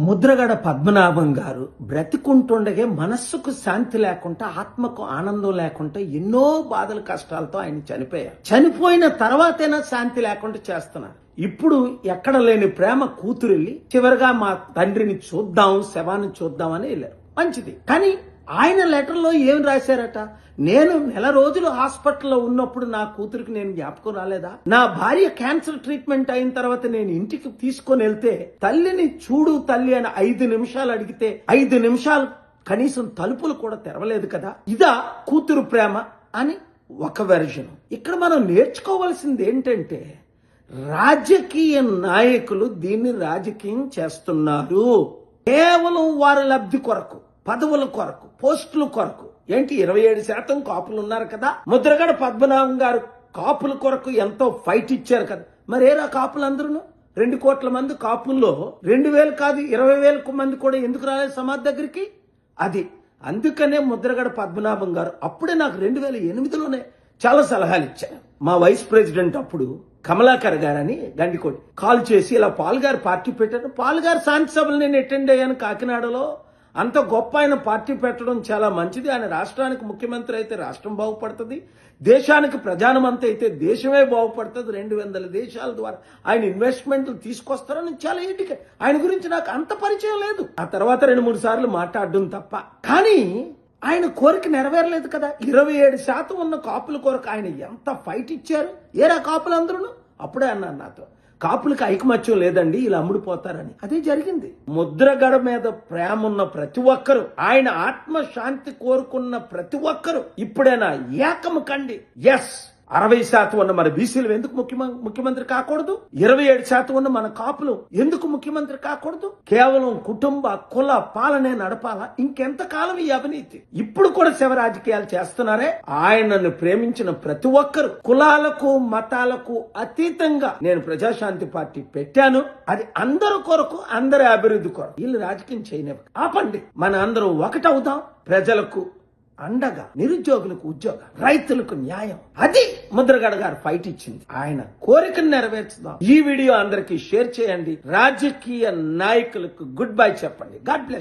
ముద్రగడ పద్మనాభం గారు బ్రతికుంటుండగే మనస్సుకు శాంతి లేకుండా ఆత్మకు ఆనందం లేకుండా ఎన్నో బాధలు కష్టాలతో ఆయన చనిపోయారు. చనిపోయిన తర్వాతైనా శాంతి లేకుండా చేస్తున్నారు. ఇప్పుడు ఎక్కడ లేని ప్రేమ కూతురెళ్ళి చివరిగా మా తండ్రిని చూద్దాం, శవాన్ని చూద్దామని వెళ్ళారు. మంచిది. కానీ ఆయన లెటర్లో ఏం రాశారట? నేను నెల రోజులు హాస్పిటల్లో ఉన్నప్పుడు నా కూతురికి నేను జ్ఞాపకం రాలేదా? నా భార్య క్యాన్సర్ ట్రీట్మెంట్ అయిన తర్వాత నేను ఇంటికి తీసుకొని వెళ్తే తల్లిని చూడు తల్లి అని 5 నిమిషాలు అడిగితే 5 నిమిషాలు కనీసం తలుపులు కూడా తెరవలేదు కదా. ఇదా కూతురు ప్రేమ అని ఒక వెర్షన్. ఇక్కడ మనం నేర్చుకోవాల్సింది ఏంటంటే, రాజకీయ నాయకులు దీన్ని రాజకీయం చేస్తున్నారు. కేవలం వారి లబ్ధి కొరకు, పదవుల కొరకు, పోస్టుల కొరకు. ఏంటి 27% కాపులు ఉన్నారు కదా. ముద్రగడ పద్మనాభం గారు కాపుల కొరకు ఎంతో ఫైట్ ఇచ్చారు కదా. మరేరా కాపులందరూ 2 కోట్ల మంది కాపుల్లో 2,000 కాదు 20,000 మంది కూడా ఎందుకు రాలేదు సమాజ్ దగ్గరికి? అది అందుకనే ముద్రగడ పద్మనాభం గారు అప్పుడే నాకు 2008లోనే చాలా సలహాలు ఇచ్చారు. మా వైస్ ప్రెసిడెంట్ అప్పుడు కమలాకర్ గారని గండికోటి కాల్ చేసి ఇలా పాల్ గారు పార్టీ పెట్టారు. పాల్ గారు శాంతి సభలు నేను అటెండ్ అయ్యాను కాకినాడలో. అంత గొప్ప ఆయన పార్టీ పెట్టడం చాలా మంచిది. ఆయన రాష్ట్రానికి ముఖ్యమంత్రి అయితే రాష్ట్రం బాగుపడుతుంది, దేశానికి ప్రధానమంత్రి అయితే దేశమే బాగుపడుతుంది. 200 దేశాల ద్వారా ఆయన ఇన్వెస్ట్మెంట్లు తీసుకొస్తారని చాలా ఎన్నిక. ఆయన గురించి నాకు అంత పరిచయం లేదు. ఆ తర్వాత 2-3 సార్లు మాట్లాడడం తప్ప. కానీ ఆయన కోరిక నెరవేరలేదు కదా. 27% ఉన్న కాపుల కొరకు ఆయన ఎంత ఫైట్ ఇచ్చారు. ఏరా కాపులందరూ? అప్పుడే అన్నారు నాతో, కాపులకు ఐకమత్యం లేదండి, ఇలా అమ్ముడుపోతారని. అదే జరిగింది. ముద్రగడ మీద ప్రేమ ఉన్న ప్రతి ఒక్కరు, ఆయన ఆత్మశాంతి కోరుకున్న ప్రతి ఒక్కరు ఇప్పుడైనా ఏకము కండి. ఎస్, 60% ఉన్న మన బీసీలు ఎందుకు ముఖ్యమంత్రి కాకూడదు? 27% ఉన్న మన కాపులు ఎందుకు ముఖ్యమంత్రి కాకూడదు? కేవలం కుటుంబ కుల పాలనే నడపాలా? ఇంకెంతకాలం ఈ అవినీతి? ఇప్పుడు కూడా శవ రాజకీయాలు చేస్తున్నారే. ఆయనను ప్రేమించిన ప్రతి ఒక్కరు, కులాలకు మతాలకు అతీతంగా నేను ప్రజాశాంతి పార్టీ పెట్టాను. అది అందరి కొరకు, అందరి అభివృద్ధి కొరకు. వీళ్ళు రాజకీయం చేయనివ్వ ఆపండి. మన అందరం ఒకటవుదాం. ప్రజలకు అండగా, నిరుద్యోగులకు ఉద్యోగం, రైతులకు న్యాయం. అది ముద్రగడ గారు ఫైట్ ఇచ్చింది. ఆయన కోరికను నెరవేర్చుదాం. ఈ వీడియో అందరికీ షేర్ చేయండి. రాజకీయ నాయకులకు గుడ్ బై చెప్పండి. God bless.